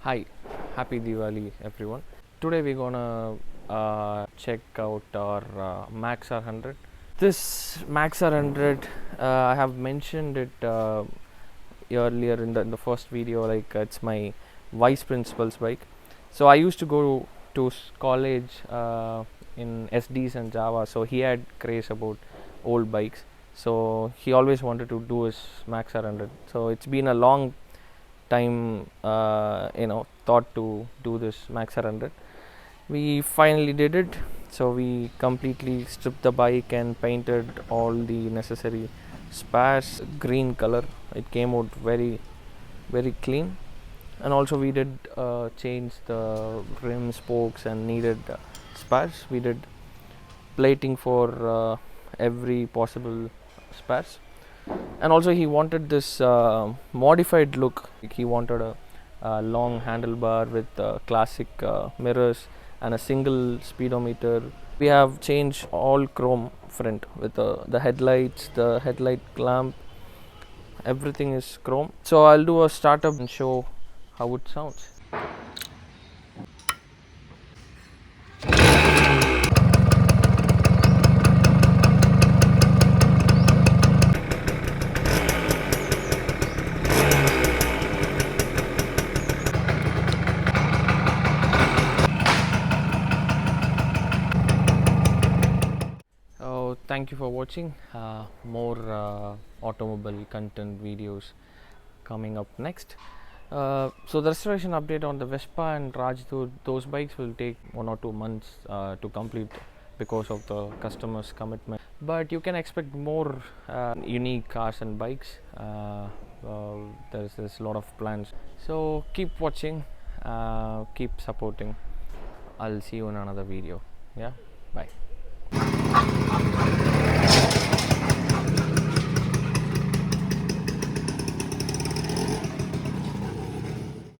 Hi, happy Diwali everyone. Today we're gonna check out our MAXR100. This MAXR100, I have mentioned it earlier in the first video. Like it's my vice principal's bike. So I used to go to college in SDs and Java. So he had craze about old bikes. So he always wanted to do his MAXR100. So it's been a long time thought to do this MAXR100. We finally did it. So we completely stripped the bike and painted all the necessary spares green color. It came out very clean. And also we did change the rim spokes and needed spares. We did plating for every possible spares. And also he wanted this modified look. He wanted a long handlebar with classic mirrors and a single speedometer. We have changed all chrome front with the headlights, the headlight clamp, everything is chrome. So I'll do a startup and show how it sounds. Oh, thank you for watching. More automobile content videos coming up next. So the restoration update on the Vespa and Rajdoot, those bikes will take 1 or 2 months to complete because of the customer's commitment. But you can expect more unique cars and bikes. There's a lot of plans. So keep watching, keep supporting. I'll see you in another video. Yeah, bye.